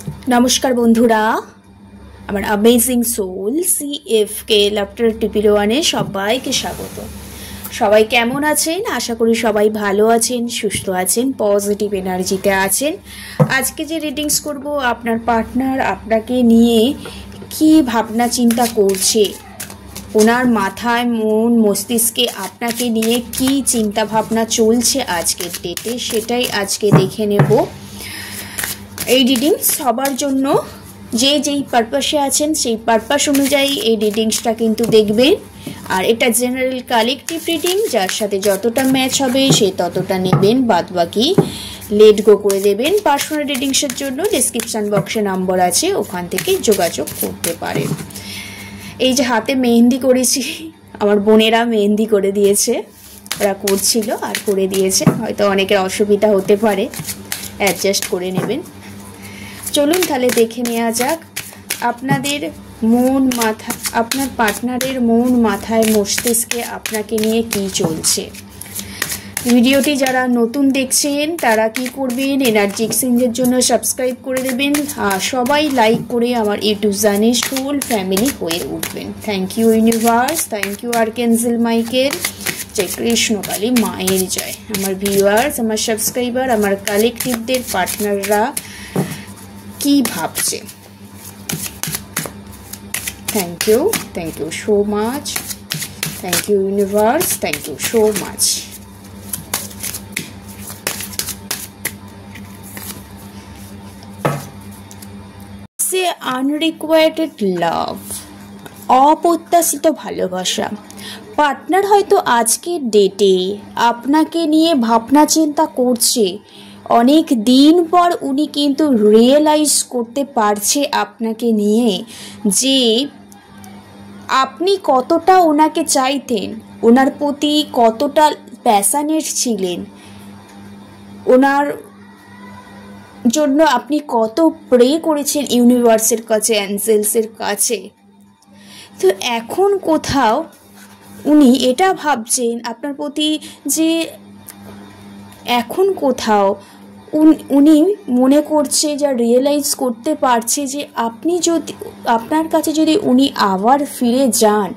নমস্কার বন্ধুরা, আমার অ্যামেজিং সোল CFK লাফটার টিপিলো ওয়ানে সবাইকে স্বাগত। সবাই কেমন আছেন? আশা করি সবাই ভালো আছেন, সুস্থ আছেন, পজিটিভ এনার্জিতে আছেন। আজকে যে রিডিংস করব, আপনার পার্টনার আপনাকে নিয়ে কি ভাবনা চিন্তা করছে, ওনার মাথায় মন মস্তিষ্কে আপনাকে নিয়ে কি চিন্তা ভাবনা চলছে আজকের ডেটে, সেটাই আজকে দেখে নেব। এই রিডিং সবার জন্য, যে যেই পারপাসে আছেন সেই পারপাস অনুযায়ী এই রিডিংসটা কিন্তু দেখবেন। আর এটা জেনারেল কালেকটিভ রিডিং, যার সাথে যতটা ম্যাচ হবে সে ততটা নেবেন, বাদ বাকি লেট গো করে দেবেন। পার্সোনাল রিডিংসের জন্য ডেসক্রিপশন বক্সে নাম্বার আছে, ওখান থেকে যোগাযোগ করতে পারেন। এই যে হাতে মেহেন্দি করেছি, আমার বোনেরা মেহেন্দি করে দিয়েছে, ওরা করছিল আর করে দিয়েছে, হয়তো অনেকের অসুবিধা হতে পারে, অ্যাডজাস্ট করে নেবেন। চলুন তাহলে দেখে নেওয়া যাক আপনাদের মন মাথা, আপনার পার্টনারের মন মাথায় মস্তিষ্কে আপনাকে নিয়ে কি চলছে। ভিডিওটি যারা নতুন দেখছেন তারা কি করবেন, এনার্জি এক্সচেঞ্জের জন্য সাবস্ক্রাইব করে দেবেন, আর সবাই লাইক করে আমার ইউটিউব জার্নির ফুল ফ্যামিলি হয়ে উঠবেন। Thank you universe, thank you archangel Michael, জয় কৃষ্ণকালী মায়ের জয়। আমার ভিউয়ার্স, আমার সাবস্ক্রাইবার, আমার কালেকটিভদের পার্টনাররা কি ভাবছে। Thank you so much, thank you universe, thank you so much. সে আনরিকোয়ার্টেড লাভ, অপ্রত্যাশিত ভালোবাসা। পার্টনার হয়তো আজকের ডেটে আপনাকে নিয়ে ভাবনা চিন্তা করছে, অনেক দিন পর উনি কিন্তু রিয়েলাইজ করতে পারছে আপনাকে নিয়ে যে আপনি কতটা ওনাকে চাইতেন, ওনার প্রতি কতটা প্যাশনেট ছিলেন, ওনার জন্য আপনি কত প্রে করেছেন ইউনিভার্সের কাছে, অ্যাঞ্জেলসের কাছে। তো এখন কোথাও উনি এটা ভাবছেন আপনার প্রতি যে এখন কোথাও উনি মনে করছে, যা রিয়েলাইজ করতে পারছে যে আপনি যদি, আপনার কাছে যদি উনি আবার ফিরে যান,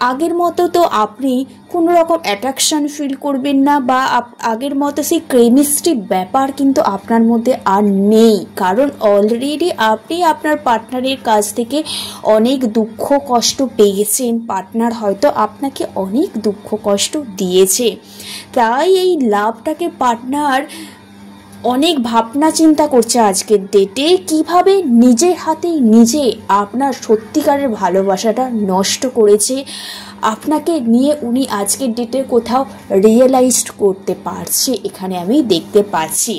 আগের মতো তো আপনি কোনো রকম অ্যাট্রাকশান ফিল করবেন না, বা আগের মতো সেই কেমিস্ট্রি ব্যাপার কিন্তু আপনার মধ্যে আর নেই। কারণ অলরেডি আপনি আপনার পার্টনারের কাছ থেকে অনেক দুঃখ কষ্ট পেয়েছেন, পার্টনার হয়তো আপনাকে অনেক দুঃখ কষ্ট দিয়েছে। তাই এই লাভটাকে পার্টনার অনেক ভাবনা চিন্তা করছে আজকের ডেটে, কিভাবে নিজের হাতেই নিজে আপনার সত্যিকারের ভালোবাসাটা নষ্ট করেছে। আপনাকে নিয়ে উনি আজকের ডেটে কোথাও রিয়েলাইজড করতে পারছে, এখানে আমি দেখতে পাচ্ছি।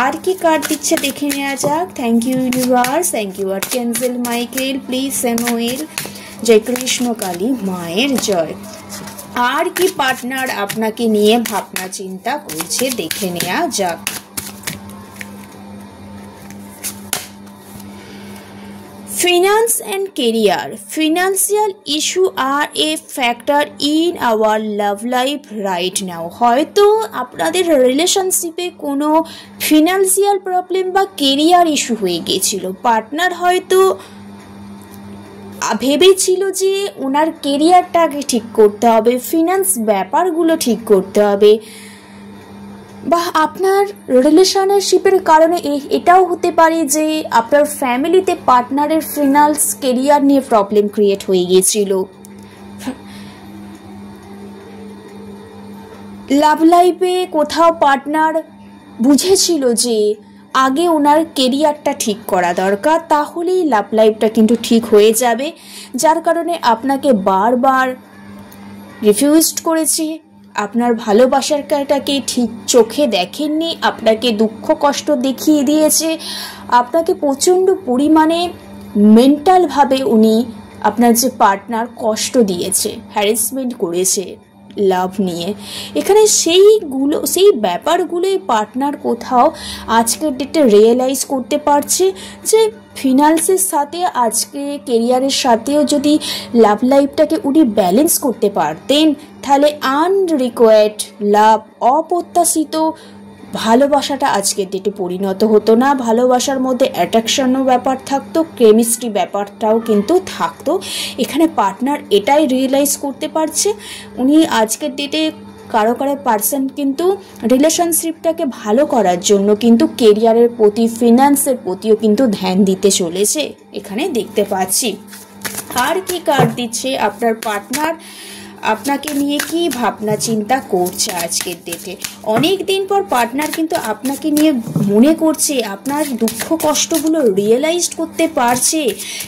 আর কি কার্ড দিচ্ছে দেখে নেওয়া যাক। Thank you universe, thank you archangel Michael, please Samuel, জয় কৃষ্ণকালী মায়ের জয়। আর কি পার্টনার আপনাকে নিয়ে ভাবনা চিন্তা করছে দেখে নেওয়া যাক। Finance and career. Financial issue are a factor in our love life right now. হয়তো আপনাদের রিলেশনশিপে কোনো ফিনান্সিয়াল প্রবলেম বা কেরিয়ার ইস্যু হয়ে গিয়েছিল। পার্টনার হয়তো ভেবেছিল যে ওনার কেরিয়ারটাকে ঠিক করতে হবে, ফিনান্স ব্যাপারগুলো ঠিক করতে হবে, বা আপনার রিলেশনশিপের কারণে এটাও হতে পারে যে আপনার ফ্যামিলিতে পার্টনারের ফিনান্স কেরিয়ার নিয়ে প্রবলেম ক্রিয়েট হয়ে গিয়েছিল। লাভ লাইফে কোথাও পার্টনার বুঝেছিল যে আগে ওনার কেরিয়ারটা ঠিক করা দরকার, তাহলেই লাভ লাইফটা কিন্তু ঠিক হয়ে যাবে, যার কারণে আপনাকে বারবার রিফিউজড করেছে, আপনার ভালোবাসাটাকে ঠিক চোখে দেখেননি, আপনাকে দুঃখ কষ্ট দেখিয়ে দিয়েছে, আপনাকে প্রচণ্ড পরিমাণে মেন্টালভাবে উনি, আপনার যে পার্টনার, কষ্ট দিয়েছে, হ্যারাসমেন্ট করেছে লাভ নিয়ে। এখানে সেই ব্যাপারগুলোই পার্টনার কোথাও আজকের ডেটে রিয়েলাইজ করতে পারছে যে ফিনান্সের সাথে আজকে কেরিয়ারের সাথেও যদি লাভ লাইফটাকে উনি ব্যালেন্স করতে পারতেন, তাহলে আনরিকোয়ার্ড লাভ, অপ্রত্যাশিত ভালোবাসাটা আজকের ডেটে পরিণত হতো না, ভালোবাসার মধ্যে অ্যাট্রাকশনও ব্যাপার থাকতো, কেমিস্ট্রি ব্যাপারটাও কিন্তু থাকতো। এখানে পার্টনার এটাই রিয়েলাইজ করতে পারছে, উনি আজকের ডেটে কারো পার্সন কিন্তু রিলেশনশিপটাকে ভালো করার জন্য কিন্তু কেরিয়ারের প্রতি, ফিনান্সের প্রতিও কিন্তু ধ্যান দিতে চলেছে, এখানে দেখতে পাচ্ছি। আর কি কার্ড দিচ্ছে আপনার পার্টনার আপনাকে নিয়ে কি ভাবনা চিন্তা করছে আজকের ডেটে। অনেক দিন পর পার্টনার কিন্তু আপনাকে নিয়ে মনে করছে, আপনার দুঃখ কষ্টগুলো রিয়েলাইজ করতে পারছে,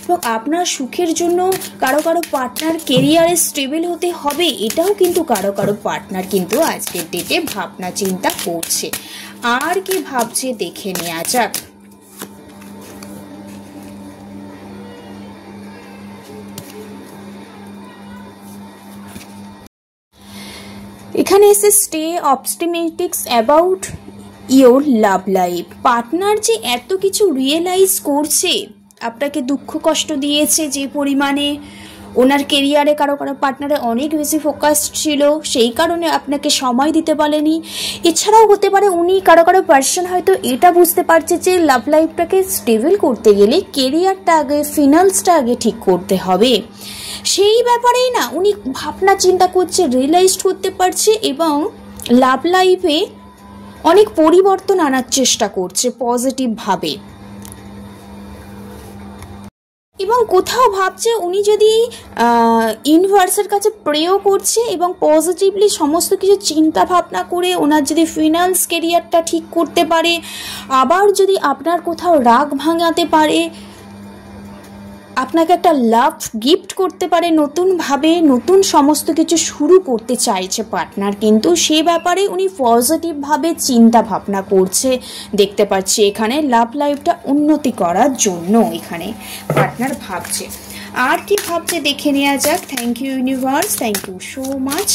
এবং আপনার সুখের জন্য কারো পার্টনার কেরিয়ারে স্টেবল হতে হবে, এটাও কিন্তু কারো পার্টনার কিন্তু আজকের ডেটে ভাবনা চিন্তা করছে। আর কি ভাবছে দেখে নেওয়া যাক। এখানে এসে stay optimistics about your love life. Partner যে এত কিছু রিয়েলাইজ করছে, আপনাকে দুঃখ কষ্ট দিয়েছে যে পরিমাণে, ওনার কেরিয়ারে কারো পার্টনারে অনেক বেশি ফোকাস ছিল, সেই কারণে আপনাকে সময় দিতে পারেনি। এছাড়াও হতে পারে উনি কারো পার্সন হয়তো এটা বুঝতে পারছে যে লাভ লাইফটাকে স্টেবল করতে গেলে কেরিয়ারটা আগে, ফিনান্সটা আগে ঠিক করতে হবে, সেই ব্যাপারেই না উনি ভাবনা চিন্তা করছে, রিয়েলাইজ করতে পারছে, এবং লাভ লাইফে অনেক পরিবর্তন আনার চেষ্টা করছে পজিটিভভাবে। এবং কোথাও ভাবছে উনি যদি ইউনিভার্সের কাছে প্রেও করছে এবং পজিটিভলি সমস্ত কিছু চিন্তা ভাবনা করে ওনার যদি ফিনান্স কেরিয়ারটা ঠিক করতে পারে, আবার যদি আপনার কোথাও রাগ ভাঙাতে পারে, আপনাকে একটা লাভ গিফট করতে পারে, নতুনভাবে নতুন সমস্ত কিছু শুরু করতে চাইছে পার্টনার, কিন্তু সে ব্যাপারে উনি পজিটিভভাবে চিন্তা ভাবনা করছে দেখতে পাচ্ছি। এখানে লাভ লাইফটা উন্নতি করার জন্য এখানে পার্টনার ভাবছে। আর কি ভাবছে দেখে নেওয়া যাক। Thank you universe, thank you so much.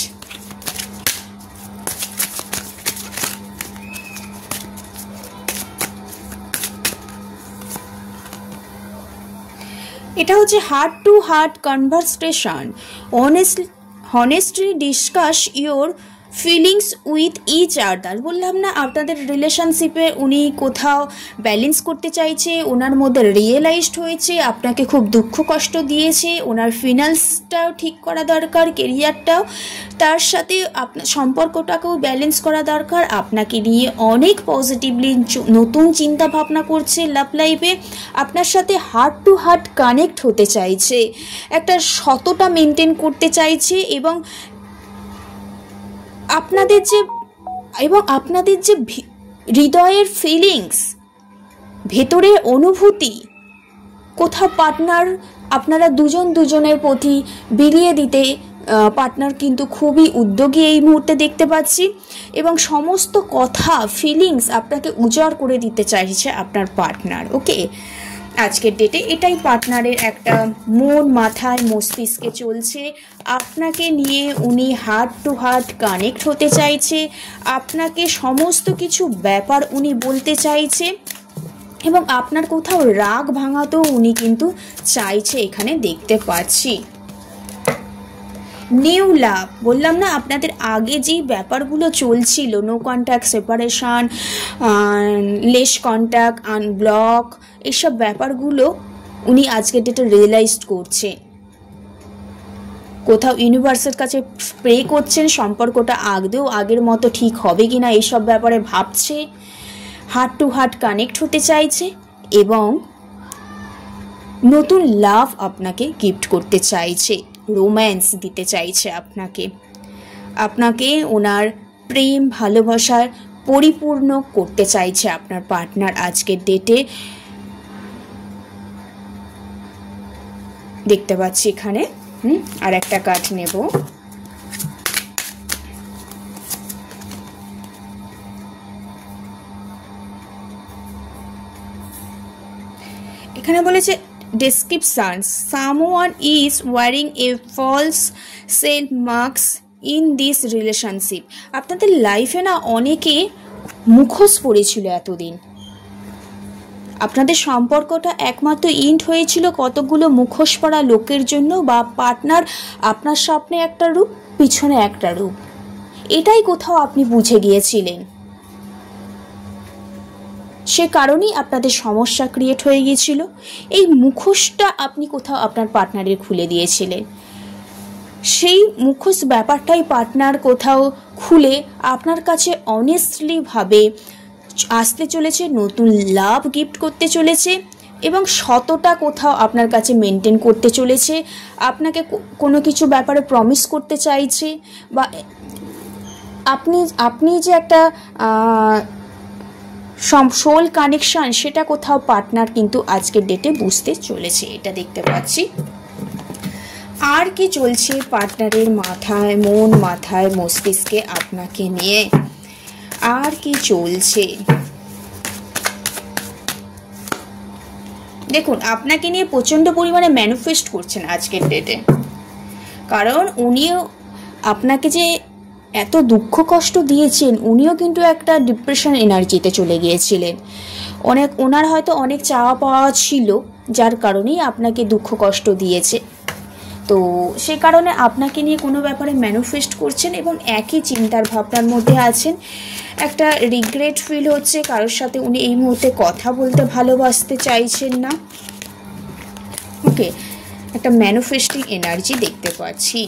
এটা হচ্ছে heart to heart conversation, honestly discuss your feelings with each other. বললাম না আপনাদের রিলেশনশিপে উনি কোথাও ব্যালেন্স করতে চাইছে, ওনার মধ্যে রিয়েলাইজড হয়েছে আপনাকে খুব দুঃখ কষ্ট দিয়েছে, ওনার ফিনান্সটাও ঠিক করা দরকার, কেরিয়ারটাও, তার সাথে আপনার সম্পর্কটাকেও ব্যালেন্স করা দরকার, আপনাকে নিয়ে অনেক পজিটিভলি নতুন চিন্তা ভাবনা করছে লাভ লাইফে, আপনার সাথে হার্ট টু হার্ট কানেক্ট হতে চাইছে, একটা সততা মেনটেন করতে চাইছে, এবং আপনাদের যে হৃদয়ের ফিলিংস, ভেতরের অনুভূতি, কোথাও পার্টনার আপনারা দুজনের প্রতি বিলিয়ে দিতে পার্টনার কিন্তু খুবই উদ্যোগী এই মুহূর্তে দেখতে পাচ্ছি, এবং সমস্ত কথা ফিলিংস আপনাকে উজাড় করে দিতে চাইছে আপনার পার্টনার। ওকে, আজকের ডেটে এটাই পার্টনারের একটা মন মাথায় মস্তিষ্কে চলছে, আপনাকে নিয়ে উনি হার্ট টু হার্ট কানেক্ট হতে চাইছে, আপনাকে সমস্ত কিছু ব্যাপার উনি বলতে চাইছে, এবং আপনার কোথাও রাগ ভাঙাতেও উনি কিন্তু চাইছে, এখানে দেখতে পাচ্ছি। নিউ লাভ, বললাম না আপনাদের আগে যেই ব্যাপারগুলো চলছিল, no contact, separation, less contact, unblock, এইসব ব্যাপারগুলো উনি আজকের ডেটে রিয়েলাইজ করছে, কোথাও ইউনিভার্সের কাছে প্রে করছেন সম্পর্কটা আগের মতো ঠিক হবে কিনা এইসব ব্যাপারে ভাবছে, হার্ট টু হার্ট কানেক্ট হতে চাইছে, এবং নতুন লাভ আপনাকে গিফট করতে চাইছে, রোম্যান্স দিতে চাইছে আপনাকে ওনার প্রেম ভালোবাসার পরিপূর্ণ করতে চাইছে আপনার পার্টনার আজকের ডেটে দেখতে পাচ্ছি। এখানে আর একটা কার্ড নেব। এখানে বলেছে description, someone is wearing a false self marks in this relationship. আপনাদের লাইফে না অনেকে মুখোশ পড়েছিল এতদিন, আপনাদের সম্পর্কটা একমাত্র ইন্ড হয়েছিল কতগুলো মুখোশ পড়া লোকের জন্য, বা পার্টনার আপনার স্বপ্নে একটা রূপ, পিছনে একটা রূপ, এটাই কোথাও আপনি বুঝে গিয়েছিলেন। সে কারণেই আপনাদের সমস্যা ক্রিয়েট হয়ে গিয়েছিল। এই মুখোশটা আপনি কোথাও আপনার পার্টনারের খুলে দিয়েছিলেন, সেই মুখোশ ব্যাপারটাই পার্টনার কোথাও খুলে আপনার কাছে অনেস্টলিভাবে আসতে চলেছে, নতুন লাভ গিফট করতে চলেছে এবং সততা কোথাও আপনার কাছে মেনটেন করতে চলেছে, আপনাকে কোনো কিছু ব্যাপারে প্রমিস করতে চাইছে, বা আপনি যে একটা সোল কানেকশন সেটা কোথাও পার্টনার কিন্তু আজকের ডেটে বুঝতে চলেছে, এটা দেখতে পাচ্ছি। আর কি চলছে পার্টনারের মাথায়, মন মাথায় মস্তিষ্কে আপনাকে নিয়ে, আর কি চলছে? দেখুন, আপনাকে নিয়ে প্রচণ্ড পরিমাণে ম্যানিফেস্ট করছেন আজকের ডেটে, কারণ উনিও আপনাকে যে এত দুঃখ কষ্ট দিয়েছেন, উনিও কিন্তু একটা ডিপ্রেশন এনার্জিতে চলে গিয়েছিলেন। ওনার হয়তো অনেক চাওয়া পাওয়া ছিল, যার কারণেই আপনাকে দুঃখ কষ্ট দিয়েছে। তো সে কারণে আপনাকে নিয়ে কোনো ব্যাপারে ম্যানিফেস্ট করছেন এবং একই চিন্তার ভাবনার মধ্যে আছেন। একটা রিগ্রেট ফিল হচ্ছে, কারোর সাথে উনি এই মুহূর্তে কথা বলতে ভালোবাসতে চাইছেন না। ওকে, একটা ম্যানিফেস্টিং এনার্জি দেখতে পাচ্ছি।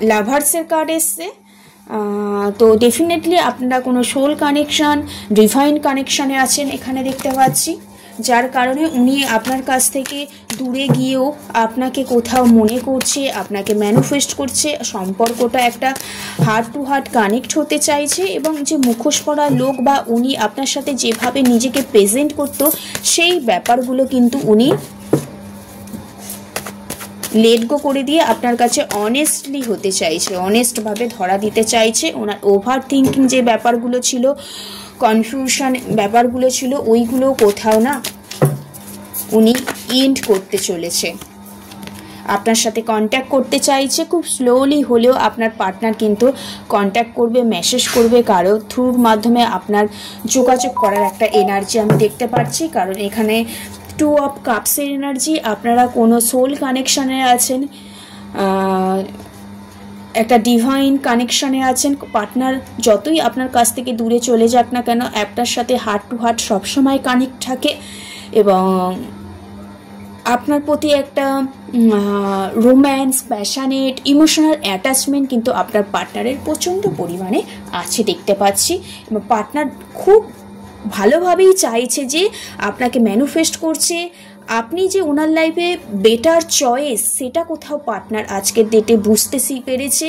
লাভার্সের কার্ড এসছে, তো ডেফিনেটলি আপনারা কোনো সোল কানেকশন, ডিভাইন কানেকশানে আছেন এখানে দেখতে পাচ্ছি, যার কারণে উনি আপনার কাছ থেকে দূরে গিয়েও আপনাকে কোথাও মনে করছে, আপনাকে ম্যানিফেস্ট করছে, সম্পর্কটা একটা হার্ট টু হার্ট কানেক্ট হতে চাইছে। এবং যে মুখোশ পরা লোক বা উনি আপনার সাথে যেভাবে নিজেকে প্রেজেন্ট করতো, সেই ব্যাপারগুলো কিন্তু উনি লেট গো করে দিয়ে আপনার কাছে অনেস্টলি হতে চাইছে, অনেস্টভাবে ধরা দিতে চাইছে। ওনার ওভার থিঙ্কিং যে ব্যাপারগুলো ছিল, কনফিউশন ব্যাপারগুলো ছিল, ওইগুলো কোথাও না উনি এন্ড করতে চলেছে। আপনার সাথে কন্ট্যাক্ট করতে চাইছে, খুব স্লোলি হলেও আপনার পার্টনার কিন্তু কন্ট্যাক্ট করবে, মেসেজ করবে, কারো থ্রুর মাধ্যমে আপনার যোগাযোগ করার একটা এনার্জি আমি দেখতে পাচ্ছি। কারণ এখানে 2 অফ কাপসের এনার্জি, আপনারা কোনো সোল কানেকশানে আছেন, একটা ডিভাইন কানেকশানে আছেন। পার্টনার যতই আপনার কাছ থেকে দূরে চলে যাক না কেন, আপনার সাথে হার্ট টু হার্ট সবসময় কানেক্ট থাকে এবং আপনার প্রতি একটা রোম্যান্স, প্যাশনেট, ইমোশনাল অ্যাটাচমেন্ট কিন্তু আপনার পার্টনারের প্রচণ্ড পরিমাণে আছে দেখতে পাচ্ছি। এবং পার্টনার খুব ভালোভাবেই চাইছে যে আপনাকে ম্যানিফেস্ট করছে, আপনি যে ওনার লাইফে বেটার চয়েস, সেটা কোথাও পার্টনার আজকের ডেটে বুঝতে পেরেছে।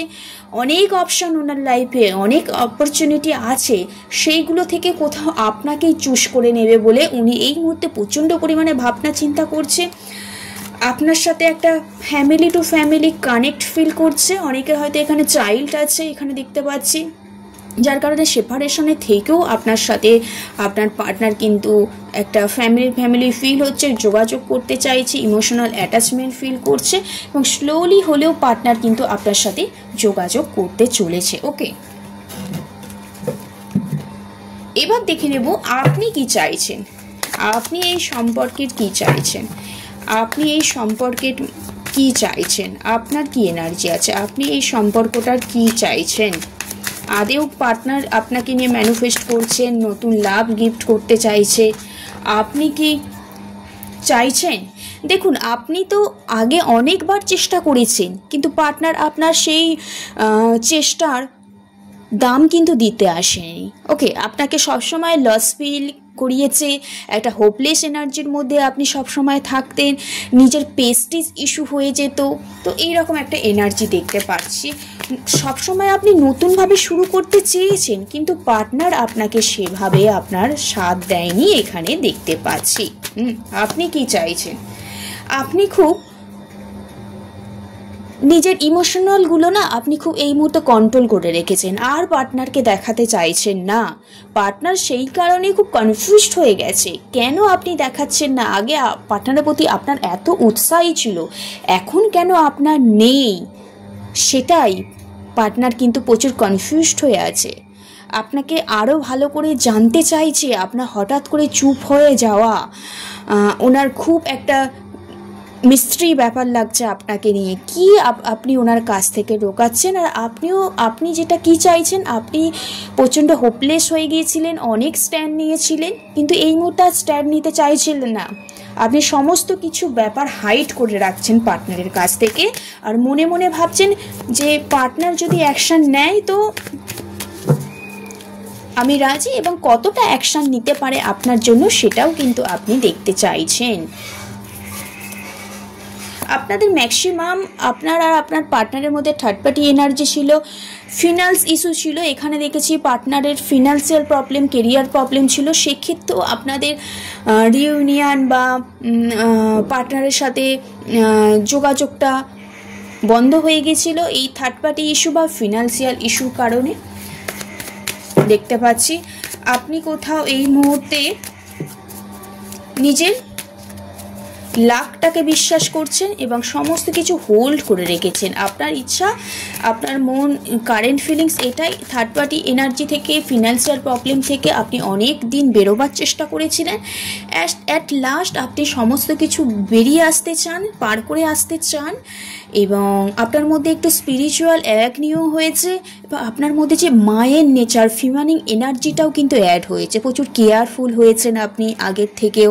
অনেক অপশান ওনার লাইফে, অনেক অপরচুনিটি আছে, সেইগুলো থেকে কোথাও আপনাকেই চুজ করে নেবে বলে উনি এই মুহূর্তে প্রচণ্ড পরিমাণে ভাবনা চিন্তা করছে। আপনার সাথে একটা family to family connect feel করছে। অনেকের হয়তো এখানে চাইল্ড আছে এখানে দেখতে পাচ্ছি, যার কারণে সেপারেশনে থেকেও আপনার সাথে আপনার পার্টনার কিন্তু একটা ফ্যামিলি ফিল হচ্ছে, যোগাযোগ করতে চাইছে, ইমোশনাল অ্যাটাচমেন্ট ফিল করছে এবং স্লোলি হলেও পার্টনার কিন্তু আপনার সাথে যোগাযোগ করতে চলেছে। ওকে, এবার দেখে নেব আপনি কি চাইছেন, আপনি এই সম্পর্কের কি চাইছেন, আপনি এই সম্পর্কের কি চাইছেন, আপনার কি এনার্জি আছে, আপনি এই সম্পর্কটার কি চাইছেন। আদেও পার্টনার আপনাকে নিয়ে ম্যানিফেস্ট করছেন, নতুন লাভ গিফট করতে চাইছে, আপনি কি চাইছেন? দেখুন, আপনি তো আগে অনেকবার চেষ্টা করেছেন, কিন্তু পার্টনার আপনার সেই চেষ্টার দাম কিন্তু দিতে আসেনি। ওকে, আপনাকে সবসময় লস ফিল করিয়েছে, একটা হোপলেস এনার্জির মধ্যে আপনি সবসময় থাকতেন, নিজের পেস্টিজ ইস্যু হয়ে যেত। তো এইরকম একটা এনার্জি দেখতে পাচ্ছি। সবসময় আপনি নতুনভাবে শুরু করতে চেয়েছেন, কিন্তু পার্টনার আপনাকে সেভাবে আপনার সাথ দেয়নি এখানে দেখতে পাচ্ছি। আপনি কি চাইছেন? আপনি খুব নিজের ইমোশনালগুলো না আপনি খুব এই মুহূর্তে কন্ট্রোল করে রেখেছেন, আর পার্টনারকে দেখাতে চাইছেন না। পার্টনার সেই কারণে খুব কনফিউজড হয়ে গেছে, কেন আপনি দেখাচ্ছেন না। আগে পার্টনারের প্রতি আপনার এত উৎসাহী ছিল, এখন কেন আপনার নেই, সেটাই পার্টনার কিন্তু প্রচুর কনফিউজড হয়ে আছে। আপনাকে আরও ভালো করে জানতে চাইছে। আপনার হঠাৎ করে চুপ হয়ে যাওয়া ওনার খুব একটা মিস্ট্রি ব্যাপার লাগছে আপনাকে নিয়ে, কি আপনি ওনার কাছ থেকে রোকাচ্ছেন, আর আপনি যেটা কি চাইছেন, আপনি প্রচণ্ড হোপলেস হয়ে গিয়েছিলেন, অনেক স্ট্যান্ড নিয়েছিলেন, কিন্তু এই মুহূর্তে আর স্ট্যান্ড নিতে চাইছিলেন না। আপনি সমস্ত কিছু ব্যাপার হাইড করে রাখছেন পার্টনারের কাছ থেকে, আর মনে মনে ভাবছেন যে পার্টনার যদি অ্যাকশান নেয় তো আমি রাজি, এবং কতটা অ্যাকশান নিতে পারে আপনার জন্য সেটাও কিন্তু আপনি দেখতে চাইছেন। আপনাদের ম্যাক্সিমাম আপনার আর আপনার পার্টনারের মধ্যে থার্ড পার্টি এনার্জি ছিল, ফিনান্স ইস্যু ছিল। এখানে দেখেছি পার্টনারের ফিনান্সিয়াল প্রবলেম, কেরিয়ার প্রবলেম ছিল। সেক্ষেত্রেও আপনাদের রিউনিয়ন বা পার্টনারের সাথে যোগাযোগটা বন্ধ হয়ে গেছিলো এই থার্ড পার্টি ইস্যু বা ফিনান্সিয়াল ইস্যুর কারণে। দেখতে পাচ্ছি আপনি কোথাও এই মুহূর্তে নিজের লাকটাকে বিশ্বাস করছেন এবং সমস্ত কিছু হোল্ড করে রেখেছেন। আপনার ইচ্ছা, আপনার মন, কারেন্ট ফিলিংস এটাই, থার্ড পার্টি এনার্জি থেকে, ফিনান্সিয়াল প্রবলেম থেকে আপনি অনেক দিন বেরোবার চেষ্টা করেছিলেন। অ্যাট লাস্ট আপনি সমস্ত কিছু বেরিয়ে আসতে চান, পার করে আসতে চান, এবং আপনার মধ্যে একটু স্পিরিচুয়াল অ্যাওয়াকনিং হয়েছে, এবং আপনার মধ্যে যে মায়ের নেচার, ফিমানিং এনার্জিটাও কিন্তু অ্যাড হয়েছে। প্রচুর কেয়ারফুল হয়েছেন আপনি আগের থেকেও।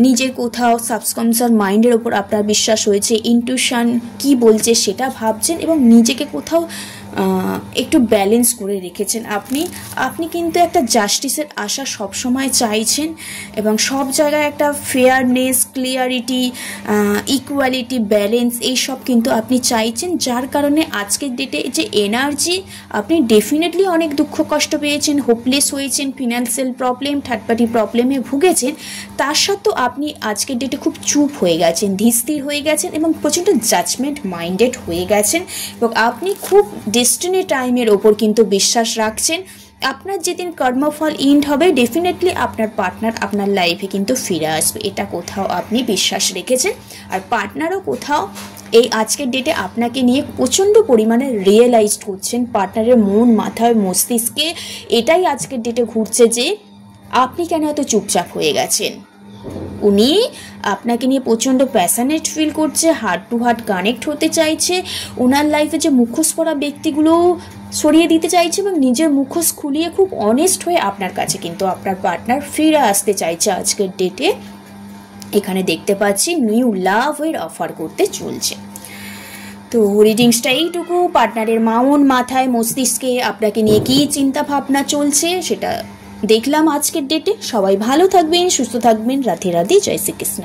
নিজের কোথাও সাবকনশিয়াস মাইন্ডের ওপর আপনার বিশ্বাস হয়েছে, ইনটিউশন কি বলছে সেটা ভাবছেন, এবং নিজেকে কোথাও একটু ব্যালেন্স করে রেখেছেন আপনি কিন্তু একটা জাস্টিসের আশা সবসময় চাইছেন, এবং সব জায়গায় একটা ফেয়ারনেস, ক্লিয়ারিটি, ইকুয়ালিটি, ব্যালেন্স এইসব কিন্তু আপনি চাইছেন। যার কারণে আজকের ডেটে যে এনার্জি, আপনি ডেফিনেটলি অনেক দুঃখ কষ্ট পেয়েছেন, হোপলেস হয়েছেন, ফিনান্সিয়াল প্রবলেম, থার্ড পার্টি প্রবলেমে ভুগেছেন। তার সত্ত্বেও আপনি আজকের ডেটে খুব চুপ হয়ে গেছেন, ধীরস্থির হয়ে গেছেন, এবং প্রচণ্ড জাজমেন্ট মাইন্ডেড হয়ে গেছেন, এবং আপনি খুব ডেস্টিনি টাইমের ওপর কিন্তু বিশ্বাস রাখছেন। আপনার যেদিন কর্মফল ইন্ড হবে, ডেফিনেটলি আপনার পার্টনার আপনার লাইফে কিন্তু ফিরে আসবে, এটা কোথাও আপনি বিশ্বাস রেখেছেন। আর পার্টনারও কোথাও এই আজকের ডেটে আপনাকে নিয়ে প্রচণ্ড পরিমাণে রিয়েলাইজ করছেন। পার্টনারের মন, মাথায়, মস্তিষ্কে এটাই আজকের ডেটে ঘুরছে যে আপনি কেন এত চুপচাপ হয়ে গেছেন। উনি আপনাকে নিয়ে প্রচণ্ড প্যাশনেট ফিল করছে, হার্ট টু হার্ট কানেক্ট হতে চাইছে, ওনার লাইফে যে মুখোশ পরা ব্যক্তিগুলো সরিয়ে দিতে চাইছে, এবং নিজের মুখোশ খুলিয়ে খুব অনেস্ট হয়ে আপনার কাছে কিন্তু আপনার পার্টনার ফিরে আসতে চাইছে আজকের ডেটে। এখানে দেখতে পাচ্ছি নিউ লাভের অফার করতে চলছে। তো রিডিংসটা এইটুকু। পার্টনারের মন, মাথায়, মস্তিষ্কে আপনাকে নিয়ে কী চিন্তা ভাবনা চলছে সেটা দেখলাম আজকের ডেটে। সবাই ভালো থাকবেন, সুস্থ থাকবেন। রাধে রাধে, জয় শ্রীকৃষ্ণ।